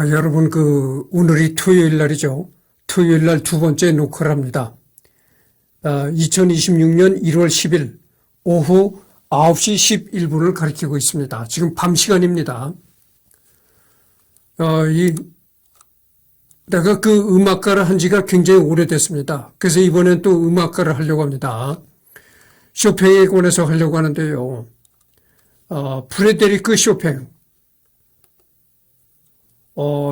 여러분, 오늘이 토요일 날이죠. 토요일 날 두 번째 녹화를 합니다. 2026년 1월 10일 오후 9시 11분을 가리키고 있습니다. 지금 밤 시간입니다. 내가 음악가를 한 지가 굉장히 오래됐습니다. 그래서 이번엔 또 음악가를 하려고 합니다. 쇼팽에 관해서 하려고 하는데요. 프레데리크 쇼팽.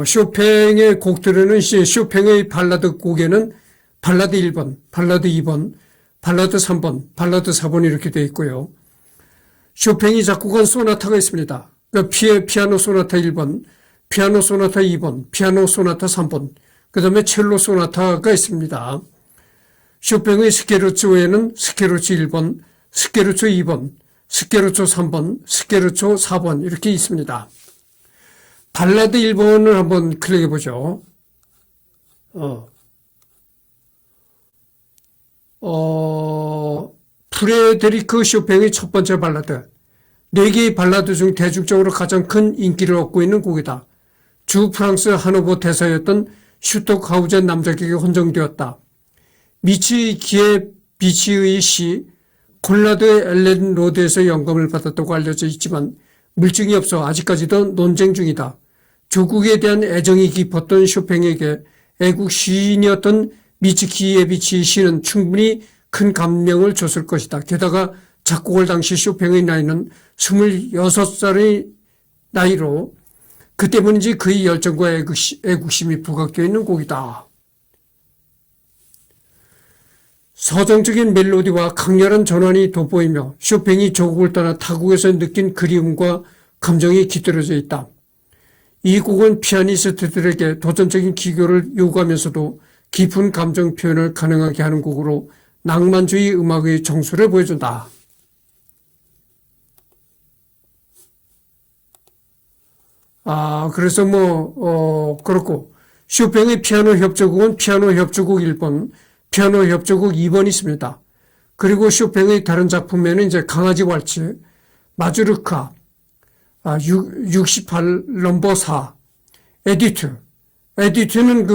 쇼팽의 곡들에는 쇼팽의 발라드 곡에는 발라드 1번, 발라드 2번, 발라드 3번, 발라드 4번 이렇게 되어 있고요. 쇼팽이 작곡한 소나타가 있습니다. 그러니까 피아노 소나타 1번, 피아노 소나타 2번, 피아노 소나타 3번, 그 다음에 첼로 소나타가 있습니다. 쇼팽의 스케르초에는 스케르초 1번, 스케르초 2번, 스케르초 3번, 스케르초 4번 이렇게 있습니다. 발라드 1번을 한번 클릭해 보죠. 프레데리크 쇼팽의 첫 번째 발라드. 4개의 발라드 중 대중적으로 가장 큰 인기를 얻고 있는 곡이다. 주 프랑스 하노버 대사였던 슈토크하우젠 남작에게 헌정되었다. 비치의 시 콜라드 엘렌 로드에서 영감을 받았다고 알려져 있지만 물증이 없어 아직까지도 논쟁 중이다. 조국에 대한 애정이 깊었던 쇼팽에게 애국 시인이었던 미츠키예비치의 시는 충분히 큰 감명을 줬을 것이다. 게다가 작곡할 당시 쇼팽의 나이는 26살의 나이로 그 때문인지 그의 열정과 애국심이 부각되어 있는 곡이다. 서정적인 멜로디와 강렬한 전환이 돋보이며 쇼팽이 조국을 떠나 타국에서 느낀 그리움과 감정이 깃들어져 있다. 이 곡은 피아니스트들에게 도전적인 기교를 요구하면서도 깊은 감정 표현을 가능하게 하는 곡으로 낭만주의 음악의 정수를 보여준다. 그래서 그렇고, 쇼팽의 피아노 협주곡은 피아노 협주곡 1번, 피아노 협주곡 2번이 있습니다. 그리고 쇼팽의 다른 작품에는 이제 강아지 왈츠, 마주르카, 68 넘버 4, 에디트. 에디트는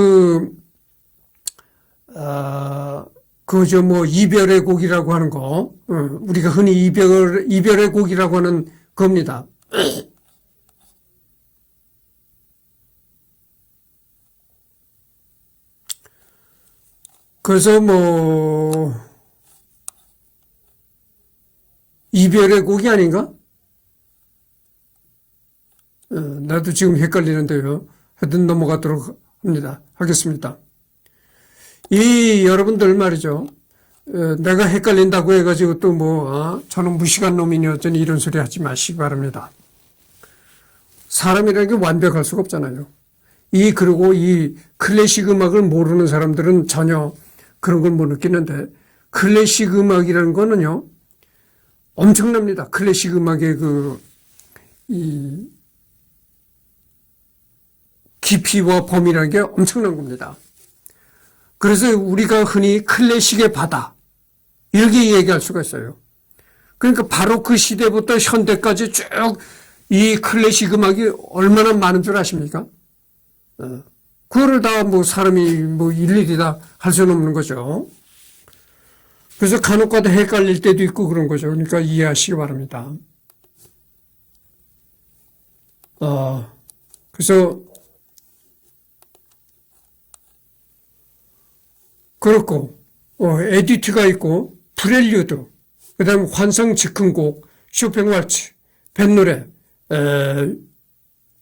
이별의 곡이라고 하는 거, 우리가 흔히 이별의 곡이라고 하는 겁니다. 그래서 이별의 곡이 아닌가? 나도 지금 헷갈리는데요. 하여튼 넘어가도록 하겠습니다. 여러분들 말이죠. 내가 헷갈린다고 해가지고 저는 무식한 놈이니 어쩌니 이런 소리 하지 마시기 바랍니다. 사람이라는 게 완벽할 수가 없잖아요. 그리고 이 클래식 음악을 모르는 사람들은 전혀 그런 걸 못 느끼는데, 클래식 음악이라는 거는요, 엄청납니다. 클래식 음악의 깊이와 범위라는 게 엄청난 겁니다. 그래서 우리가 흔히 클래식의 바다 이렇게 얘기할 수가 있어요. 그러니까 바로 그 시대부터 현대까지 쭉 이 클래식 음악이 얼마나 많은 줄 아십니까? 그거를 다 사람이 일일이 다 할 수는 없는 거죠. 그래서 간혹가다 헷갈릴 때도 있고 그런 거죠. 그러니까 이해하시기 바랍니다. 그래서 그렇고, 에디트가 있고, 프렐류드, 그 다음에 환상 즉흥곡, 쇼팽 왈츠, 뱃노래,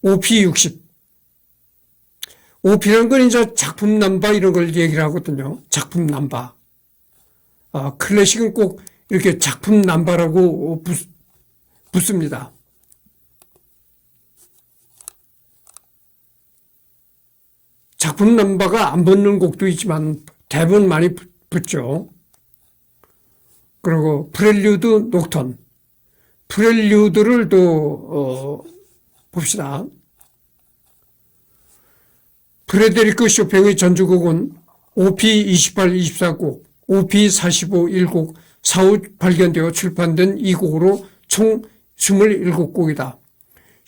OP60. OP라는 건 이제 작품 남바 이런 걸 얘기를 하거든요. 작품 남바. 클래식은 꼭 이렇게 작품 남바라고 붙습니다. 작품 남바가 안 붙는 곡도 있지만 대부분 많이 붙죠. 그리고 프렐류드 녹턴. 프렐류드를 또 봅시다. 프레데리크 쇼팽의 전주곡은 OP28, 24곡, OP45, 1곡, 사후 발견되어 출판된 이 곡으로 총 27곡이다.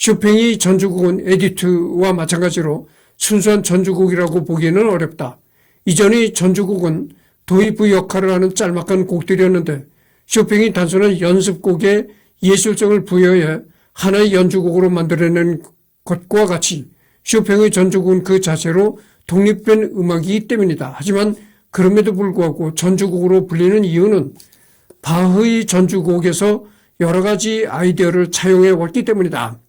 쇼팽이 전주곡은 에디트와 마찬가지로 순수한 전주곡이라고 보기에는 어렵다. 이전의 전주곡은 도입부 역할을 하는 짤막한 곡들이었는데 쇼팽이 단순한 연습곡에 예술성을 부여해 하나의 연주곡으로 만들어낸 것과 같이 쇼팽의 전주곡은 그 자체로 독립된 음악이기 때문이다. 하지만 그럼에도 불구하고 전주곡으로 불리는 이유는 바흐의 전주곡에서 여러 가지 아이디어를 차용해 왔기 때문이다.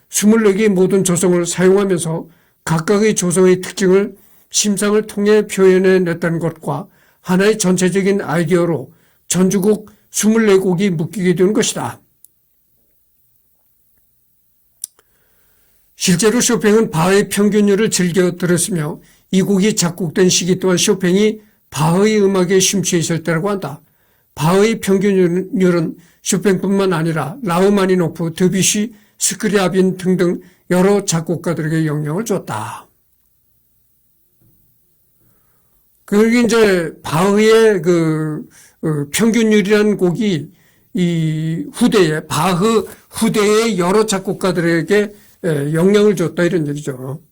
24개의 모든 조성을 사용하면서 각각의 조성의 특징을 심상을 통해 표현해 냈다는 것과 하나의 전체적인 아이디어로 전주곡 24곡이 묶이게 되는 것이다. 실제로 쇼팽은 바흐의 평균율을 즐겨 들었으며 이 곡이 작곡된 시기 또한 쇼팽이 바흐의 음악에 심취해 있을 때라고 한다. 바흐의 평균율은 쇼팽뿐만 아니라 라흐마니노프, 드뷔시, 스크리아빈 등등 여러 작곡가들에게 영향을 줬다. 그리고 이제 바흐의 평균율이라는 곡이 이 바흐 후대의 여러 작곡가들에게 영향을 줬다 이런 얘기죠.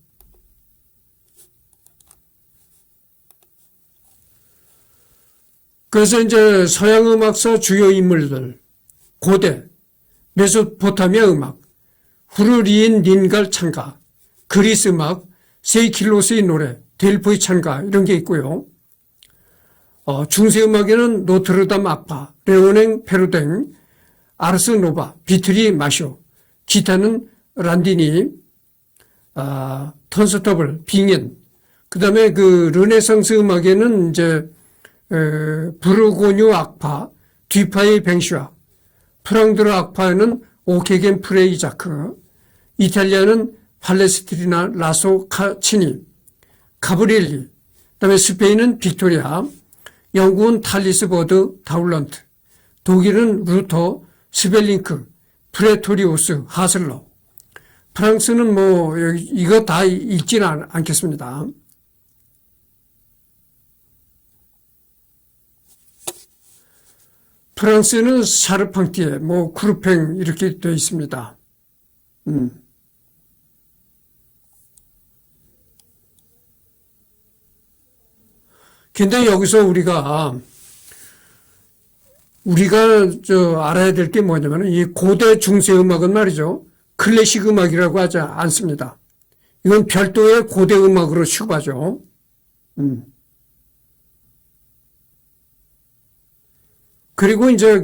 그래서 이제 서양 음악사 주요 인물들, 고대, 메소포타미아 음악, 후르리인 닌갈 찬가, 그리스 음악, 세이킬로스의 노래, 델포의 찬가 이런 게 있고요. 중세 음악에는 노트르담 아파, 레오냉 페루댕, 아르스 노바, 비트리 마쇼, 기타는 란디니, 턴스터블, 빙엔, 그 다음에 르네상스 음악에는 이제 브르고뉴 악파, 뒤파의 뱅슈아, 프랑드르 악파에는 오케겐 프레이자크, 이탈리아는 팔레스트리나 라소 카치니, 가브리엘리, 그다음에 스페인은 빅토리아, 영국은 탈리스 버드 다울런트, 독일은 루터, 스벨링크, 프레토리우스, 하슬러, 프랑스는 이거 다 읽지는 않겠습니다. 프랑스는 샤르팡티에, 쿠르팽 이렇게 되어 있습니다. 근데 여기서 우리가 알아야 될 게 뭐냐면 이 고대 중세 음악은 말이죠. 클래식 음악이라고 하지 않습니다. 이건 별도의 고대 음악으로 취급하죠. 그리고 이제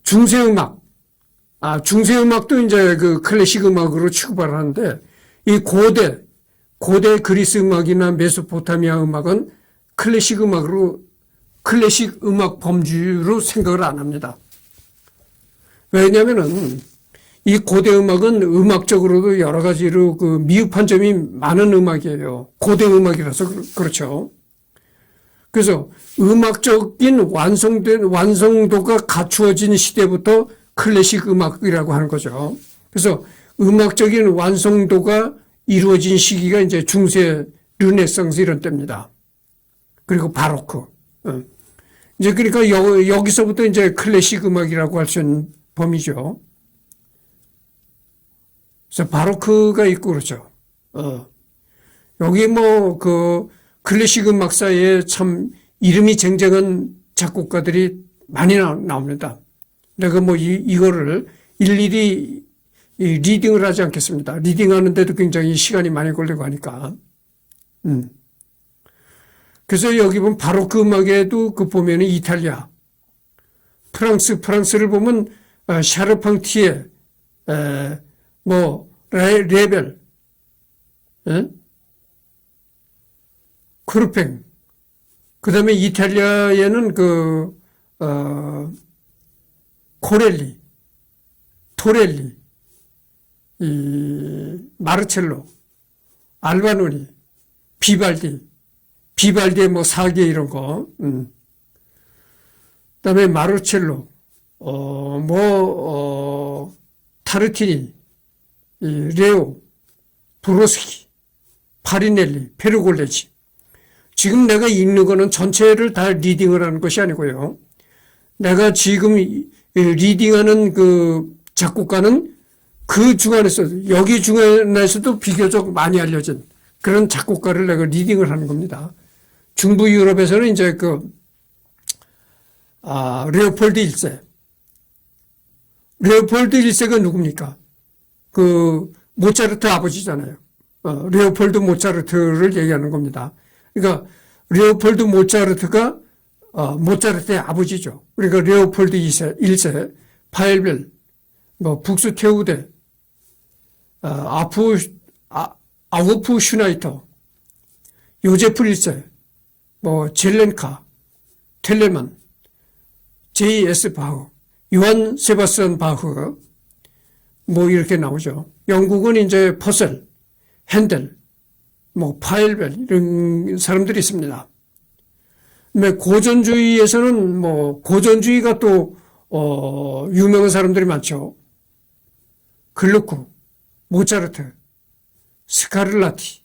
중세 음악도 이제 클래식 음악으로 취급을 하는데 이 고대 그리스 음악이나 메소포타미아 음악은 클래식 음악 범주로 생각을 안 합니다. 왜냐면은 이 고대 음악은 음악적으로도 여러 가지로 미흡한 점이 많은 음악이에요. 고대 음악이라서 그렇죠. 그래서 음악적인 완성도가 갖추어진 시대부터 클래식 음악이라고 하는 거죠. 그래서 음악적인 완성도가 이루어진 시기가 이제 중세 르네상스 이런 때입니다. 그리고 바로크. 이제 그러니까 여기서부터 이제 클래식 음악이라고 할 수 있는 범위죠. 그래서 바로크가 있고 그렇죠. 여기 클래식 음악사에 참 이름이 쟁쟁한 작곡가들이 많이 나옵니다. 내가 이거를 일일이 리딩을 하지 않겠습니다. 리딩하는데도 굉장히 시간이 많이 걸리고 하니까. 그래서 여기 보면 바로크 음악에도 보면은 이탈리아, 프랑스를 보면 샤르팡티에, 레벨, 크루팽, 그 다음에 이탈리아에는 코렐리, 토렐리, 마르첼로, 알바노니, 비발디의 사계 이런 거, 그 다음에 마르첼로, 타르티니, 레오, 브로스키, 파리넬리, 페르골레지. 지금 내가 읽는 거는 전체를 다 리딩을 하는 것이 아니고요. 내가 지금 리딩하는 그 작곡가는 그 중간에서, 여기 중간에서도 비교적 많이 알려진 그런 작곡가를 내가 리딩을 하는 겁니다. 중부 유럽에서는 이제 레오폴드 1세. 레오폴드 1세가 누굽니까? 모차르트 아버지잖아요. 레오폴드 모차르트를 얘기하는 겁니다. 그러니까, 레오폴드 모차르트가, 모차르트의 아버지죠. 그러니까 레오폴드 1세, 파엘벨, 북스테우데, 아우프 슈나이터, 요제프 1세, 젤렌카, 텔레만, J.S. 바흐, 요한 세바스찬 바흐, 이렇게 나오죠. 영국은 이제 퍼셀, 핸델, 파엘벨, 이런 사람들이 있습니다. 고전주의에서는 고전주의가 또, 유명한 사람들이 많죠. 글루크, 모차르트, 스카를라티,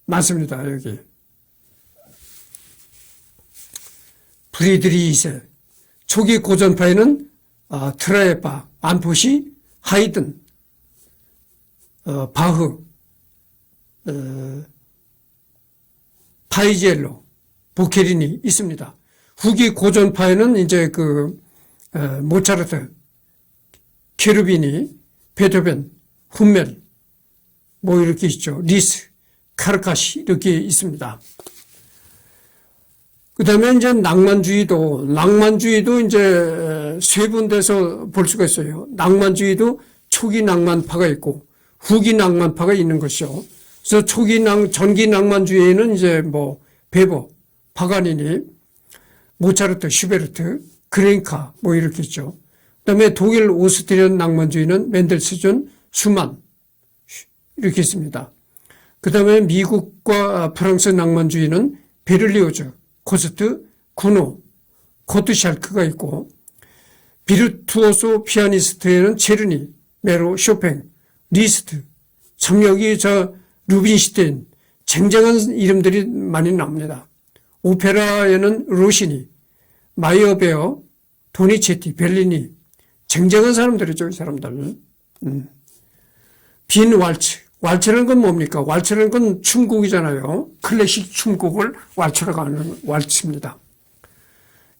많습니다, 여기. 프리드리 2세. 초기 고전파에는, 트라에파, 안포시, 하이든, 바흐, 파이지엘로, 보케리니 있습니다. 후기 고전파에는 이제 모차르트, 케르비니, 베토벤, 훈멜, 이렇게 있죠. 리스, 카르카시, 이렇게 있습니다. 그 다음에 이제 낭만주의도 이제 세분돼서 볼 수가 있어요. 낭만주의도 초기 낭만파가 있고, 후기 낭만파가 있는 것이죠. 그래서 전기 낭만주의에는 이제 베버, 파가니니, 모차르트, 슈베르트, 그레인카, 이렇게 있죠. 그 다음에 독일 오스트리안 낭만주의는 멘델스존, 슈만, 이렇게 있습니다. 그 다음에 미국과 프랑스 낭만주의는 베를리오즈, 코스트, 구노, 코트샬크가 있고, 비르투오소 피아니스트에는 체르니, 메로, 쇼팽, 리스트, 참 여기 루빈슈테인, 쟁쟁한 이름들이 많이 나옵니다. 오페라에는 로시니, 마이어베어, 도니체티, 벨리니, 쟁쟁한 사람들이죠, 이 사람들. 빈 왈츠라는 건 뭡니까? 왈츠라는 건 춤곡이잖아요. 클래식 춤곡을 왈츠라고 하는 왈츠입니다.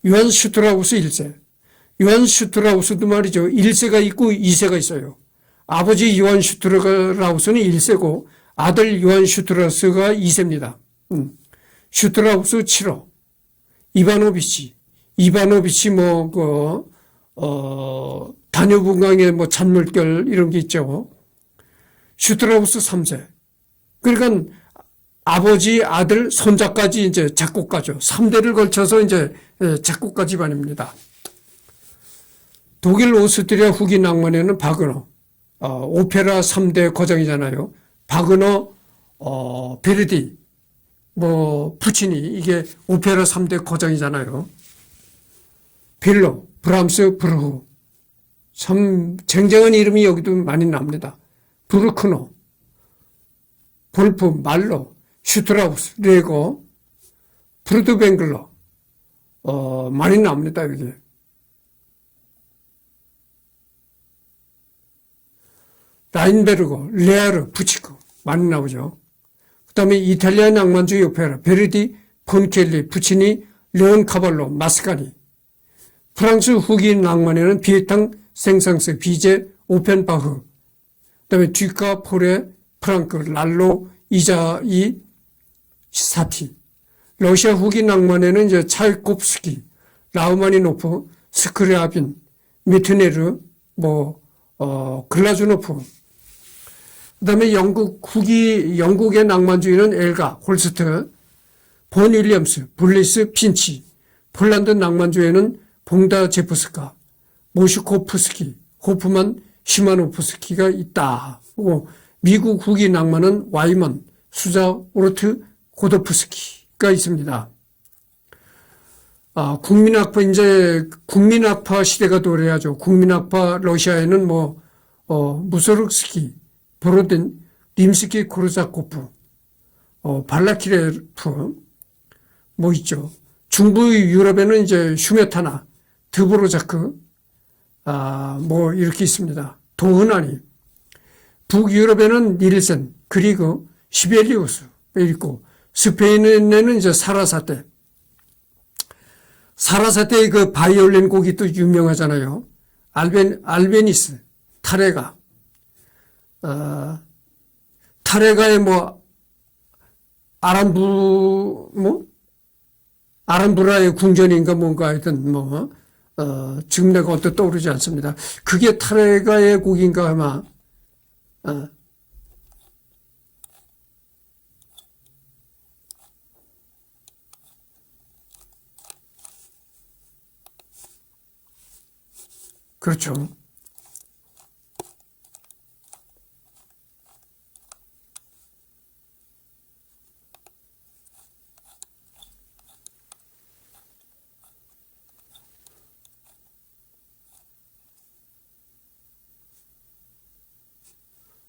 요한 슈트라우스 1세. 요한 슈트라우스도 말이죠. 1세가 있고 2세가 있어요. 아버지 요한 슈트라우스는 1세고 아들 요한 슈트라우스가 2세입니다. 슈트라우스 7호. 이바노비치 다뉴브강의 잔물결 이런 게 있죠. 슈트라우스 3세. 그러니까 아버지, 아들, 손자까지 이제 작곡가죠. 3대를 걸쳐서 이제 작곡가 집안입니다. 독일 오스트리아 후기 낭만에는 바그너, 오페라 3대 거장이잖아요. 바그너, 베르디, 푸치니, 이게 오페라 3대 거장이잖아요. 빌로, 브람스, 브루흐. 참 쟁쟁한 이름이 여기도 많이 납니다. 브루크노, 볼프, 말로, 슈트라우스, 레고, 프루드뱅글러, 많이 나옵니다, 여기. 라인베르고, 레아르, 부치크, 많이 나오죠. 그 다음에 이탈리아 낭만주의 오페라, 베르디, 폰켈리, 푸치니, 레온 카발로, 마스카니. 프랑스 후기 낭만에는 비에탕, 생상스, 비제, 오펜바흐, 그 다음에 듀카, 포레, 프랑크, 랄로, 이자이, 사티. 러시아 후기 낭만에는 이제 차이콥스키, 라우마니노프, 스크리아빈, 미트네르, 글라주노프. 그 다음에 영국의 낭만주의는 엘가, 홀스트, 본 윌리엄스, 블리스, 핀치. 폴란드 낭만주의는 봉다 제프스카, 모슈코프스키, 호프만, 시마노프스키가 있다. 그리고 미국 후기 낭만은 와이먼, 수자, 오르트, 고도프스키가 있습니다. 국민악파 시대가 도래하죠. 국민악파 러시아에는 무소르스키, 보로딘, 림스키, 코르자코프, 발라키레프, 있죠. 중부 유럽에는 이제 슈메타나, 드보로자크, 뭐 이렇게 있습니다. 도흐나니. 북유럽에는 닐센, 그리고 시벨리우스 있고, 스페인에는 이제 사라사테. 사라사테의 그 바이올린 곡이 또 유명하잖아요. 알베니스, 타레가. 타레가의 뭐, 아람브라의 궁전인가 뭔가 하여튼 뭐, 지금 내가 어떻게 떠오르지 않습니다. 그게 타레가의 곡인가 아마, 그렇죠.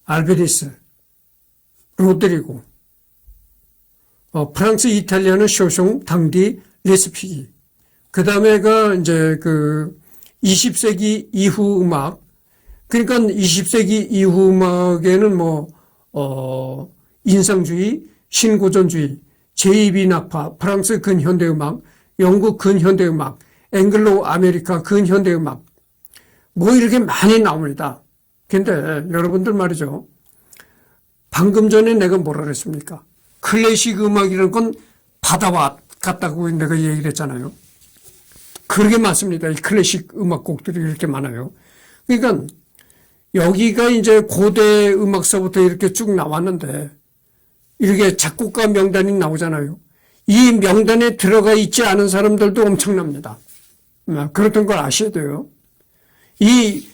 알베리스, 로드리고, 프랑스, 이탈리아는 쇼숑, 당디, 레스피기. 그 다음에가 이제 그 20세기 이후 음악. 그러니까 20세기 이후 음악에는 뭐, 인상주의, 신고전주의, 제2비 낙파, 프랑스 근현대 음악, 영국 근현대 음악, 앵글로 아메리카 근현대 음악. 뭐 이렇게 많이 나옵니다. 근데 여러분들 말이죠. 방금 전에 내가 뭐라 그랬습니까? 클래식 음악이라는 건 바다와 같다고 내가 얘기를 했잖아요. 그러게 맞습니다. 이 클래식 음악곡들이 이렇게 많아요. 그러니까 여기가 이제 고대 음악사부터 이렇게 쭉 나왔는데 이렇게 작곡가 명단이 나오잖아요. 이 명단에 들어가 있지 않은 사람들도 엄청납니다. 그렇던 걸 아셔야 돼요. 이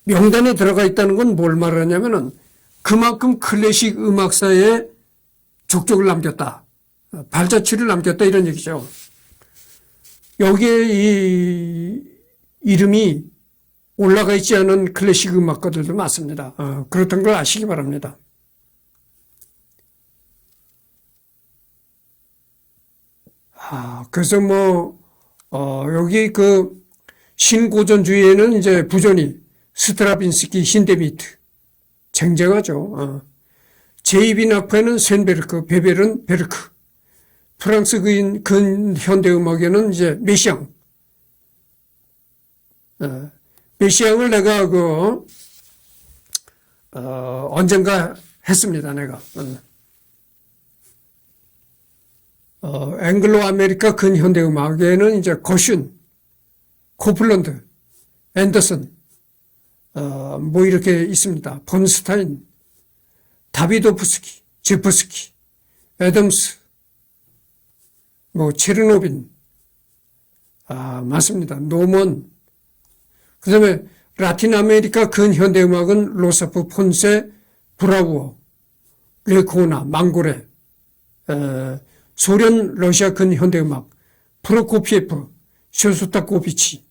명단에 들어가 있다는 건 뭘 말하냐면은 그만큼 클래식 음악사에 족적을 남겼다. 발자취를 남겼다 이런 얘기죠. 여기에 이 이름이 올라가 있지 않은 클래식 음악가들도 많습니다. 그렇던 걸 아시기 바랍니다. 그래서 뭐, 여기 그 신고전주의에는 이제 부존이 스트라빈스키, 힌데미트, 쟁쟁하죠. 제2비 낙파에는 쇤베르크, 베베른, 베르크. 프랑스 근현대 음악에는 이제 메시앙. 메시앙을 내가 언젠가 했습니다, 내가. 앵글로 아메리카 근현대 음악에는 이제 거슌, 코플런드, 앤더슨, 뭐 이렇게 있습니다. 번스타인, 다비도프스키, 제프스키, 애덤스, 뭐 체르노빈, 맞습니다. 노먼. 그 다음에 라틴 아메리카 근현대 음악은 로사프, 폰세, 브라우어, 레코나, 망고레, 소련, 러시아 근현대 음악, 프로코피에프, 쇼스타코비치,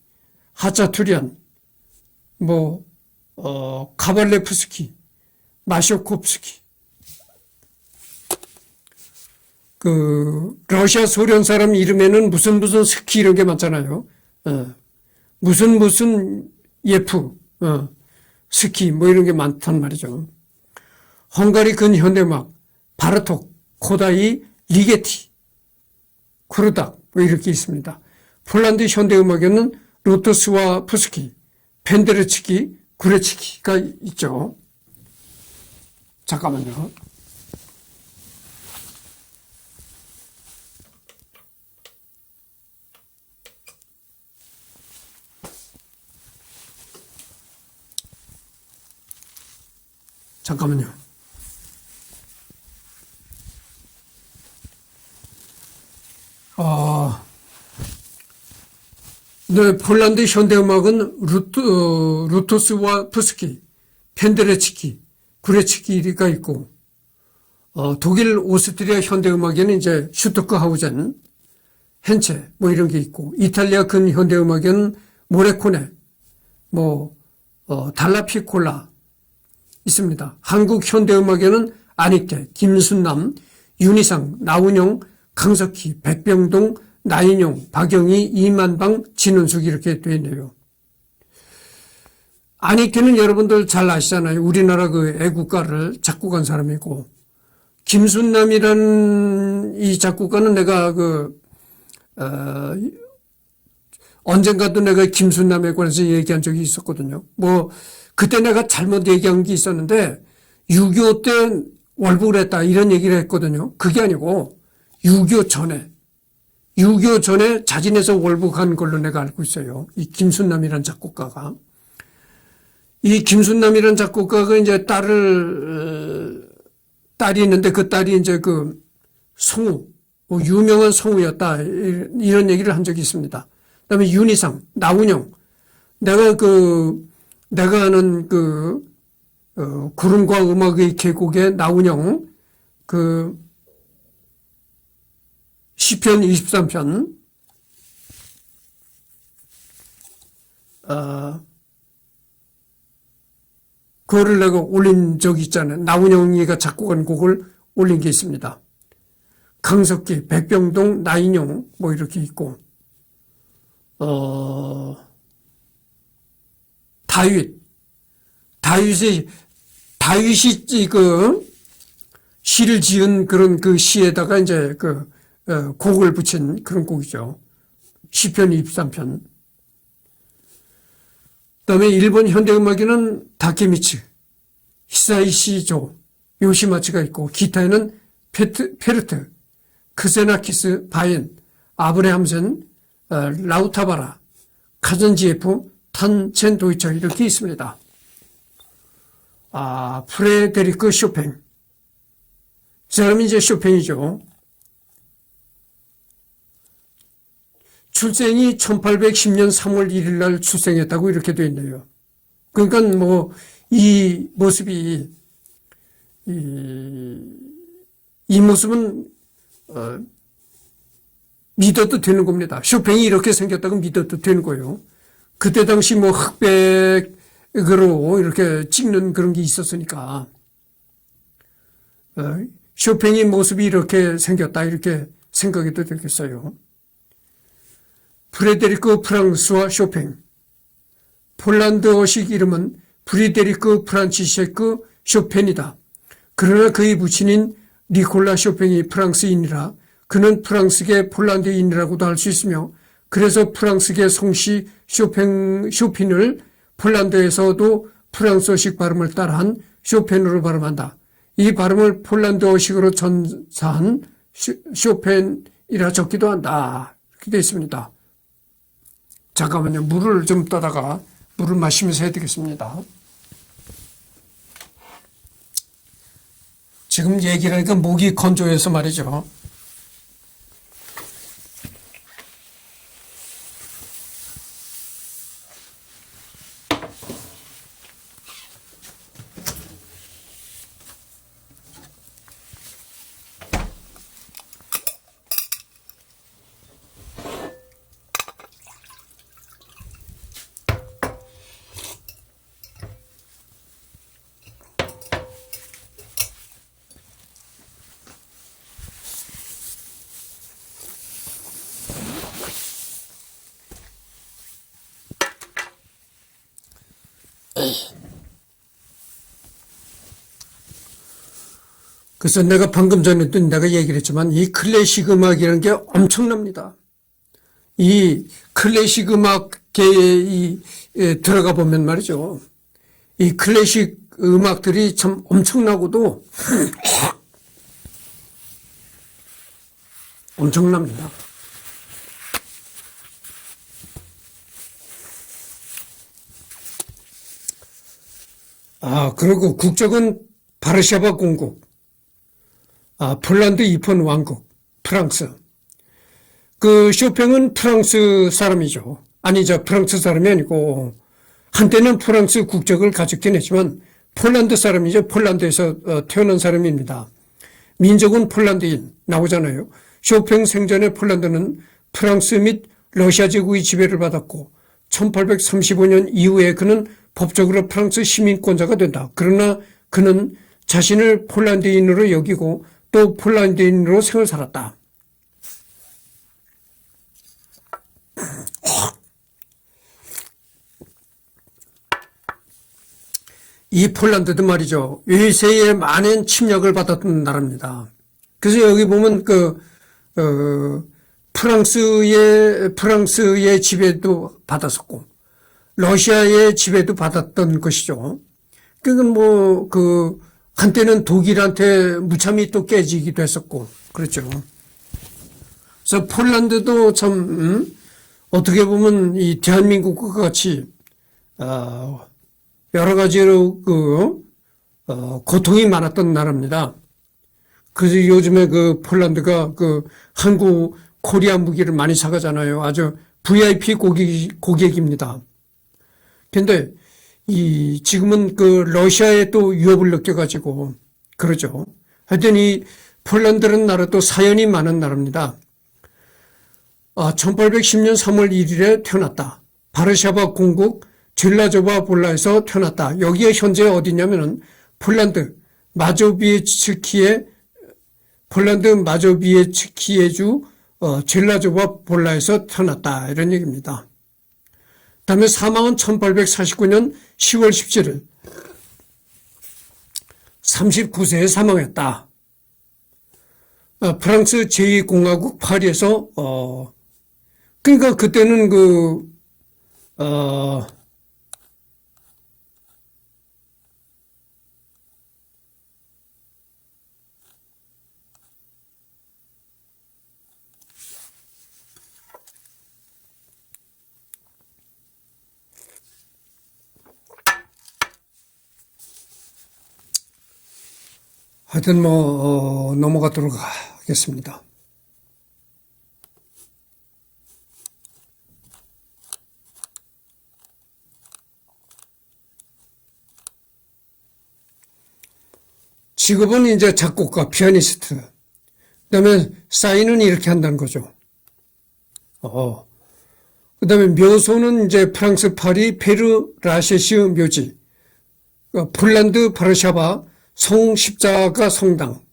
하차투리안, 뭐 카발레프스키, 마쇼콥스키. 그 러시아 소련 사람 이름에는 무슨 스키 이런 게 많잖아요. 무슨 예프, 스키 뭐 이런 게 많단 말이죠. 헝가리 근현대음악, 바르톡, 코다이, 리게티, 쿠르닥 뭐 이렇게 있습니다. 폴란드 현대음악에는 루토스와 푸스키, 펜데르치키, 구레치키가 있죠. 잠깐만요. 잠깐만요. 네, 폴란드 현대음악은 루토스와 푸스키, 펜데레치키, 구레치키가 있고, 독일 오스트리아 현대음악에는 이제 슈토크하우젠, 헨체, 뭐 이런 게 있고, 이탈리아 근현대음악에는 모레코네, 달라피콜라 있습니다. 한국 현대음악에는 안익태, 김순남, 윤희상, 나운영, 강석희, 백병동, 나인용, 박영희, 이만방, 진은숙 이렇게 되어 있네요. 안익기는 여러분들 잘 아시잖아요. 우리나라 그 애국가를 작곡한 사람이고, 김순남이라는 이 작곡가는 내가 언젠가도 내가 김순남에 관해서 얘기한 적이 있었거든요. 그때 내가 잘못 얘기한 게 있었는데, 6.25 때 월북을 했다, 이런 얘기를 했거든요. 그게 아니고, 6.25 전에 자진해서 월북한 걸로 내가 알고 있어요. 이 김순남이라는 작곡가가. 이 김순남이라는 작곡가가 이제 딸이 있는데 그 딸이 이제 성우, 유명한 성우였다. 이런 얘기를 한 적이 있습니다. 그 다음에 윤희상, 나운영. 내가 아는 구름과 음악의 계곡의 나운영, 시편 23편, 그거를 내가 올린 적이 있잖아요. 나운영이가 작곡한 곡을 올린 게 있습니다. 강석기, 백병동, 나인용, 이렇게 있고, 다윗이 시를 지은 그런 시에다가 이제 곡을 붙인 그런 곡이죠. 시편 23편. 그 다음에 일본 현대음악에는 다케미츠, 히사이시조, 요시마츠가 있고, 기타에는 페르트, 크세나키스, 바엔, 아브레함센, 라우타바라, 카전지에프, 탄첸 도이처 이렇게 있습니다. 프레데리크 쇼팽. 이 사람이 이제 쇼팽이죠. 출생이 1810년 3월 1일 날 출생했다고 이렇게 되어 있네요. 그러니까 이 모습이, 이 모습은, 믿어도 되는 겁니다. 쇼팽이 이렇게 생겼다고 믿어도 되는 거예요. 그때 당시 흑백으로 이렇게 찍는 그런 게 있었으니까, 쇼팽이 모습이 이렇게 생겼다, 이렇게 생각해도 되겠어요. 프레데리크 프랑스와 쇼팽. 폴란드어식 이름은 프리데리크 프란치셰크 쇼펜이다. 그러나 그의 부친인 니콜라 쇼팽이 프랑스인이라 그는 프랑스계 폴란드인이라고도 할 수 있으며, 그래서 프랑스계 성씨 쇼핀을 폴란드에서도 프랑스어식 발음을 따라한 쇼펜으로 발음한다. 이 발음을 폴란드어식으로 전사한 쇼펜이라 적기도 한다. 이렇게 되어 있습니다. 잠깐만요. 물을 좀 떠다가 물을 마시면서 해야 되겠습니다. 지금 얘기를 하니까 목이 건조해서 말이죠. 그래서 내가 방금 전에도 내가 얘기를 했지만 이 클래식 음악이라는 게 엄청납니다. 이 클래식 음악계에 들어가 보면 말이죠. 이 클래식 음악들이 참 엄청나고도 엄청납니다. 그리고 국적은 바르샤바 공국, 폴란드 이폰 왕국, 프랑스. 쇼팽은 프랑스 사람이죠. 프랑스 사람이 아니고, 한때는 프랑스 국적을 가졌긴 했지만, 폴란드 사람이죠. 폴란드에서 태어난 사람입니다. 민족은 폴란드인, 나오잖아요. 쇼팽 생전에 폴란드는 프랑스 및 러시아 제국의 지배를 받았고, 1835년 이후에 그는 법적으로 프랑스 시민권자가 된다. 그러나 그는 자신을 폴란드인으로 여기고 또 폴란드인으로 생을 살았다. 이 폴란드도 말이죠. 외세의 많은 침략을 받았던 나라입니다. 그래서 여기 보면 프랑스의 지배도 받았었고, 러시아의 지배도 받았던 것이죠. 한때는 독일한테 무참히 또 깨지기도 했었고, 그렇죠. 그래서 폴란드도 참, 어떻게 보면 이 대한민국과 같이, 여러 가지로 고통이 많았던 나라입니다. 그래서 요즘에 폴란드가 한국 코리아 무기를 많이 사가잖아요. 아주 VIP 고객입니다. 근데 지금은 러시아에 또 위협을 느껴가지고, 그러죠. 하여튼 이 폴란드라는 나라 또 사연이 많은 나라입니다. 1810년 3월 1일에 태어났다. 바르샤바 공국 젤라조바 볼라에서 태어났다. 여기에 현재 어디냐면은 폴란드 마조비에츠키에주 젤라조바 볼라에서 태어났다. 이런 얘기입니다. 다음에 사망은 1849년 10월 17일 39세에 사망했다. 프랑스 제2공화국 파리에서 그러니까 그때는 하여튼 넘어가도록 하겠습니다. 직업은 이제 작곡가, 피아니스트. 그다음에 사인은 이렇게 한다는 거죠. 그다음에 묘소는 이제 프랑스 파리 페르 라셰시 묘지, 폴란드 바르샤바 성십자가 성당.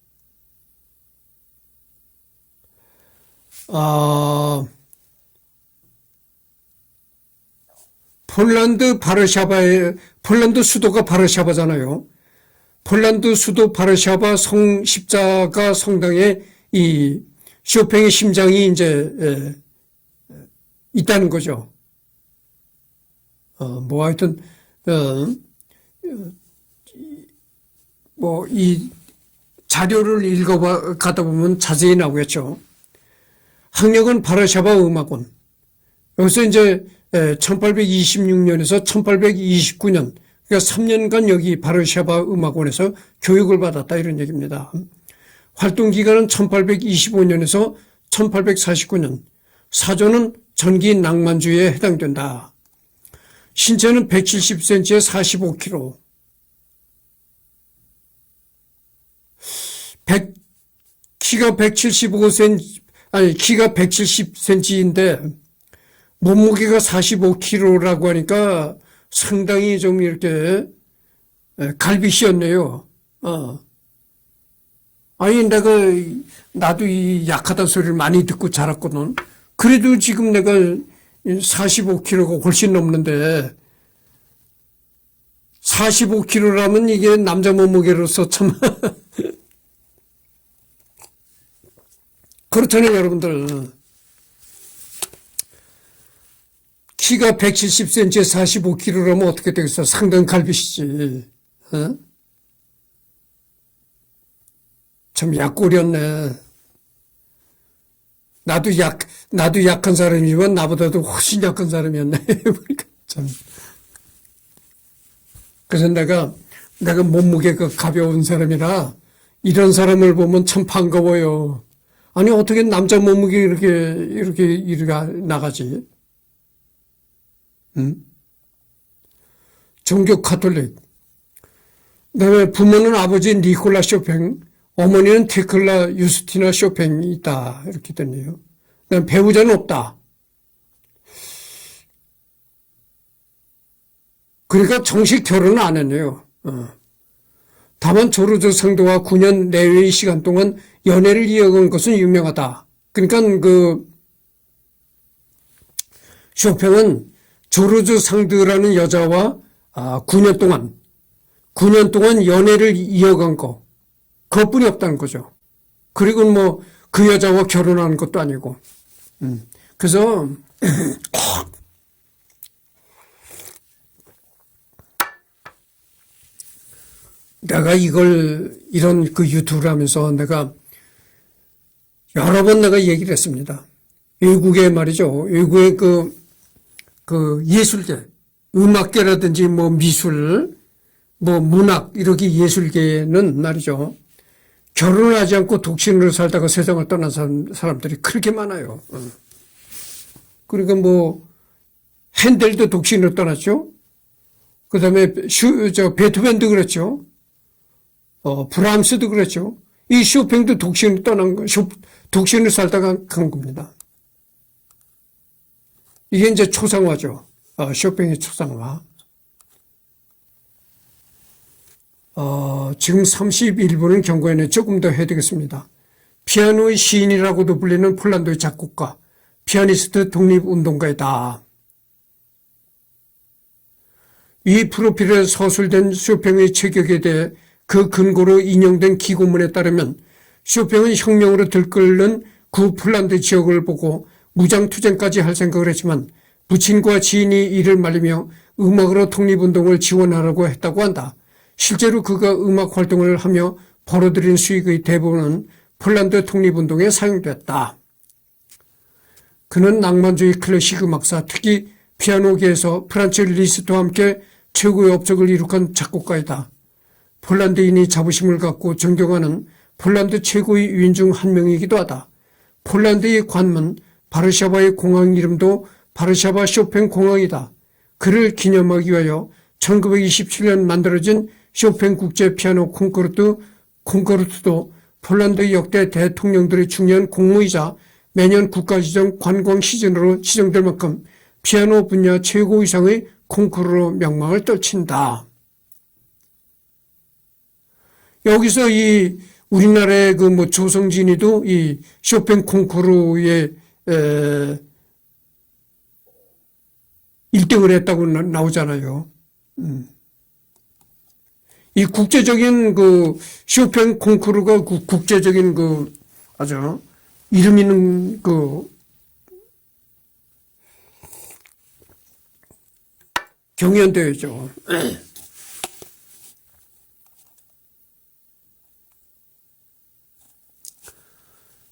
폴란드 수도가 바르샤바잖아요. 폴란드 수도 바르샤바 성십자가 성당에 이 쇼팽의 심장이 이제 있다는 거죠. 하여튼 이 자료를 읽어가다 보면 자세히 나오겠죠. 학력은 바르샤바 음악원. 여기서 이제 1826년에서 1829년, 그러니까 3년간 여기 바르샤바 음악원에서 교육을 받았다 이런 얘기입니다. 활동 기간은 1825년에서 1849년. 사조는 전기 낭만주의에 해당된다. 신체는 170cm에 45kg. 키가 170cm인데 몸무게가 45kg라고 하니까 상당히 좀 이렇게 갈비씨였네요. 나도 이 약하다는 소리를 많이 듣고 자랐거든. 그래도 지금 내가 45kg가 훨씬 넘는데 45kg라면 이게 남자 몸무게로서 참 그렇잖아요, 여러분들. 키가 170cm에 45kg라면 어떻게 되겠어? 상당히 갈비시지. 참 약골이었네. 나도 약한 사람이지만 나보다도 훨씬 약한 사람이었네. 참. 그래서 내가 몸무게가 가벼운 사람이라 이런 사람을 보면 참 반가워요. 아니, 어떻게 남자 몸무게 이렇게 나가지? 종교 카톨릭. 그다음에 부모는 아버지 니콜라 쇼팽, 어머니는 테클라 유스티나 쇼팽이 있다. 이렇게 됐네요. 그다음에 배우자는 없다. 그러니까 정식 결혼은 안 했네요. 다만 조르조 상도와 9년 내외의 시간 동안 연애를 이어간 것은 유명하다. 그러니까 쇼팽은 조르주 상드라는 여자와 9년 동안 9년 동안 연애를 이어간 거, 그것뿐이 없다는 거죠. 그리고 뭐 그 여자와 결혼하는 것도 아니고. 그래서 내가 이런 그 유튜브를 하면서 내가 여러 번 내가 얘기를 했습니다. 외국의 말이죠. 외국의 그 예술계, 음악계라든지 뭐 미술, 뭐 문학, 이렇게 예술계는 말이죠. 결혼을 하지 않고 독신으로 살다가 세상을 떠난 사람들이 그렇게 많아요. 그리고 뭐 핸델도 독신으로 떠났죠. 그 다음에 베토벤도 그랬죠. 브람스도 그랬죠. 이 쇼팽도 독신으로 독신을 살다가 간 겁니다. 이게 이제 초상화죠. 쇼팽의 초상화. 지금 31분은 경고에는 조금 더 해야 되겠습니다. 피아노의 시인이라고도 불리는 폴란드의 작곡가, 피아니스트 독립운동가이다. 이 프로필에 서술된 쇼팽의 체격에 대해 그 근거로 인용된 기고문에 따르면 쇼팽은 혁명으로 들끓는 구 폴란드 지역을 보고 무장투쟁까지 할 생각을 했지만 부친과 지인이 이를 말리며 음악으로 독립운동을 지원하라고 했다고 한다. 실제로 그가 음악 활동을 하며 벌어들인 수익의 대부분은 폴란드 독립운동에 사용됐다. 그는 낭만주의 클래식 음악사, 특히 피아노계에서 프란츠 리스트와 함께 최고의 업적을 이룩한 작곡가이다. 폴란드인이 자부심을 갖고 존경하는 폴란드 최고의 위인 중 한 명이기도 하다. 폴란드의 관문 바르샤바의 공항 이름도 바르샤바 쇼팽 공항이다. 그를 기념하기 위하여 1927년 만들어진 쇼팽 국제 피아노 콩쿠르트도 폴란드 역대 대통령들의 중요한 공모이자 매년 국가지정 관광 시즌으로 지정될 만큼 피아노 분야 최고 이상의 콩쿠르로 명망을 떨친다. 여기서 이 우리나라의 그 뭐 조성진이도 이 쇼팽 콩쿠르에 1등을 했다고 나오잖아요. 이 국제적인 그 쇼팽 콩쿠르가 그 국제적인 그 아주 이름 있는 그 경연대회죠.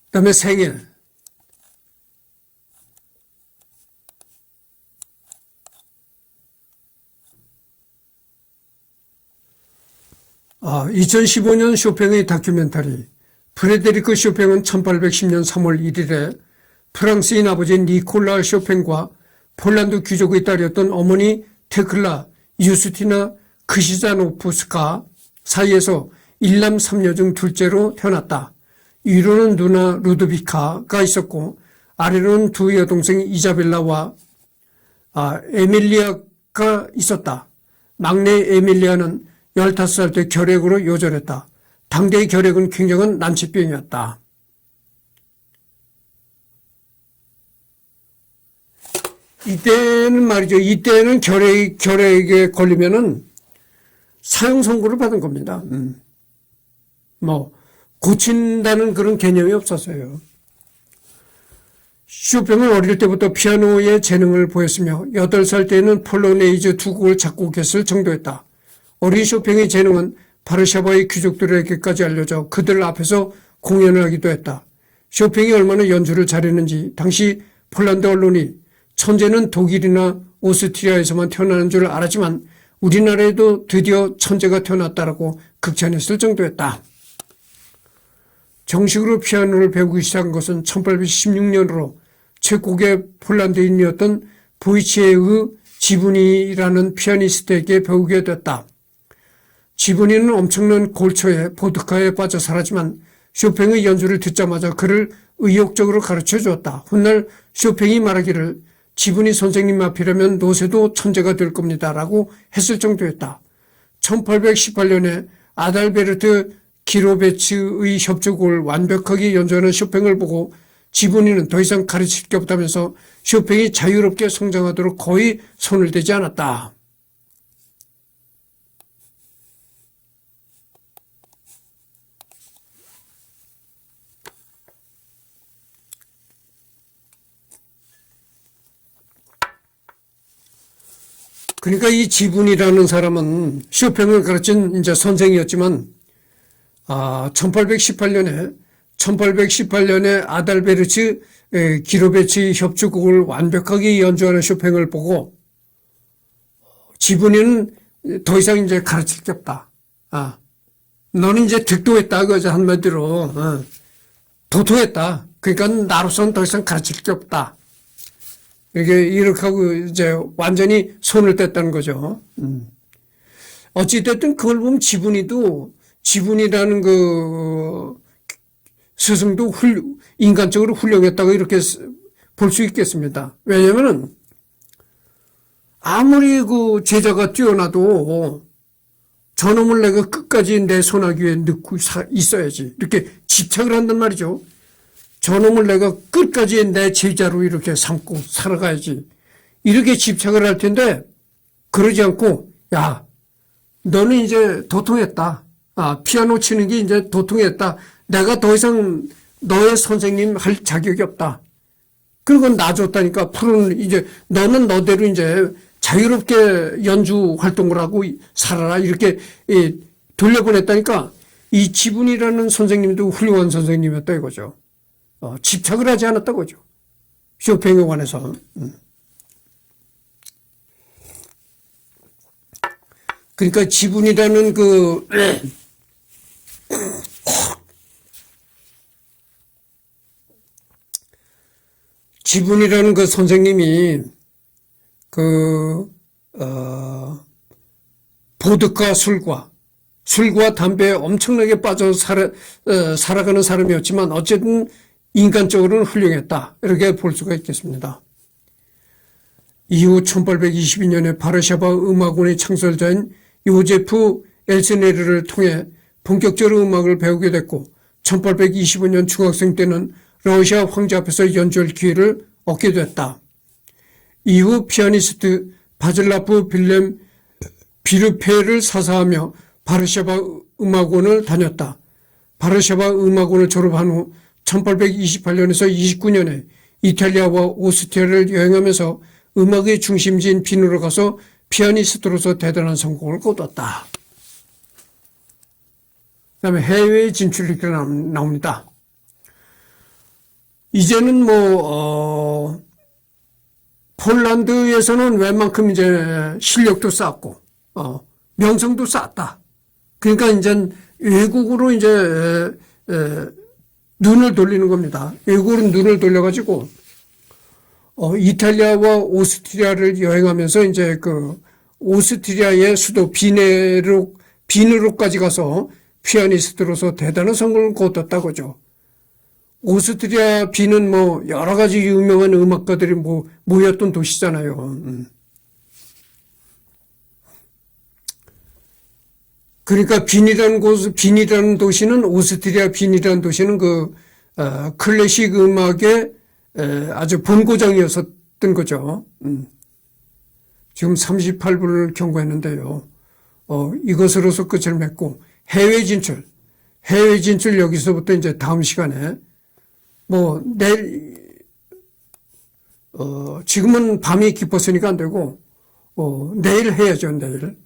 그다음에 생일. 2015년 쇼팽의 다큐멘터리. 프레데리크 쇼팽은 1810년 3월 1일에 프랑스인 아버지 니콜라 쇼팽과 폴란드 귀족의 딸이었던 어머니 테클라 유스티나 크시자노프스카 사이에서 일남 3녀 중 둘째로 태어났다. 위로는 누나 루드비카가 있었고 아래로는 두 여동생 이자벨라와 에밀리아가 있었다. 막내 에밀리아는 15살 때 결핵으로 요절했다. 당대의 결핵은 굉장한 난치병이었다. 이때는 말이죠. 이때는 결핵에 걸리면은 사형 선고를 받은 겁니다. 뭐 고친다는 그런 개념이 없었어요. 쇼팽은 어릴 때부터 피아노에 재능을 보였으며 8살 때에는 폴로네이즈 두 곡을 작곡했을 정도였다. 어린 쇼팽의 재능은 바르샤바의 귀족들에게까지 알려져 그들 앞에서 공연을 하기도 했다. 쇼팽이 얼마나 연주를 잘했는지 당시 폴란드 언론이 천재는 독일이나 오스트리아에서만 태어나는 줄 알았지만 우리나라에도 드디어 천재가 태어났다라고 극찬했을 정도였다. 정식으로 피아노를 배우기 시작한 것은 1816년으로 최고의 폴란드인이었던 보이치에의 지브니라는 피아니스트에게 배우게 됐다. 지브니는 엄청난 골초에 보드카에 빠져 살았지만 쇼팽의 연주를 듣자마자 그를 의욕적으로 가르쳐 주었다. 훗날 쇼팽이 말하기를 지브니 선생님 앞이라면 노새도 천재가 될 겁니다 라고 했을 정도였다. 1818년에 아달베르트 기로베츠의 협주곡을 완벽하게 연주하는 쇼팽을 보고 지브니는 더 이상 가르칠 게 없다면서 쇼팽이 자유롭게 성장하도록 거의 손을 대지 않았다. 그러니까 이 지분이라는 사람은 쇼팽을 가르친 이제 선생이었지만, 1818년에 아달베르츠 기로베치 협주곡을 완벽하게 연주하는 쇼팽을 보고, 지분이는 더 이상 이제 가르칠 게 없다. 너는 이제 득도했다. 그죠. 한마디로. 도토했다. 그러니까 나로서는 더 이상 가르칠 게 없다. 이렇게 하고 이제 완전히 손을 뗐다는 거죠. 어찌됐든 그걸 보면 지분이라는 그 스승도 인간적으로 훌륭했다고 이렇게 볼 수 있겠습니다. 왜냐면은 아무리 그 제자가 뛰어나도 저놈을 내가 끝까지 내 손아귀에 넣고 있어야지. 이렇게 집착을 한단 말이죠. 저놈을 내가 끝까지 내 제자로 이렇게 삼고 살아가야지. 이렇게 집착을 할 텐데, 그러지 않고, 야, 너는 이제 도통했다. 피아노 치는 게 이제 도통했다. 내가 더 이상 너의 선생님 할 자격이 없다. 그리고 놔줬다니까. 이제 너는 너대로 이제 자유롭게 연주 활동을 하고 살아라. 이렇게 돌려보냈다니까. 이 지분이라는 선생님도 훌륭한 선생님이었다 이거죠. 집착을 하지 않았다고 하죠. 쇼팽에 관해서. 그러니까 지분이라는 지분이라는 그 선생님이 보드카 술과 담배에 엄청나게 빠져 살아가는 사람이었지만 어쨌든 인간적으로는 훌륭했다. 이렇게 볼 수가 있겠습니다. 이후 1822년에 바르샤바 음악원의 창설자인 요제프 엘스네르를 통해 본격적으로 음악을 배우게 됐고 1825년 중학생 때는 러시아 황제 앞에서 연주할 기회를 얻게 됐다. 이후 피아니스트 바질라프 빌렘 비르페를 사사하며 바르샤바 음악원을 다녔다. 바르샤바 음악원을 졸업한 후 1828년에서 29년에 이탈리아와 오스트리아를 여행하면서 음악의 중심지인 빈으로 가서 피아니스트로서 대단한 성공을 거뒀다. 그 다음에 해외 진출이 이렇게 나옵니다. 이제는 폴란드에서는 웬만큼 이제 실력도 쌓았고, 명성도 쌓았다. 그러니까 이제 외국으로 이제, 눈을 돌리는 겁니다. 외국으로 눈을 돌려가지고, 이탈리아와 오스트리아를 여행하면서 이제 오스트리아의 수도 비누로까지 가서 피아니스트로서 대단한 성공을 거뒀다고 하죠. 오스트리아 비는 여러 가지 유명한 음악가들이 모였던 도시잖아요. 그러니까 빈이라는 도시는 오스트리아 빈이라는 도시는 클래식 음악의 아주 본고장이었던 거죠. 지금 38분을 경과했는데요. 이것으로서 끝을 맺고 해외 진출 여기서부터 이제 다음 시간에 내일 지금은 밤이 깊었으니까 안 되고 내일 해야죠. 내일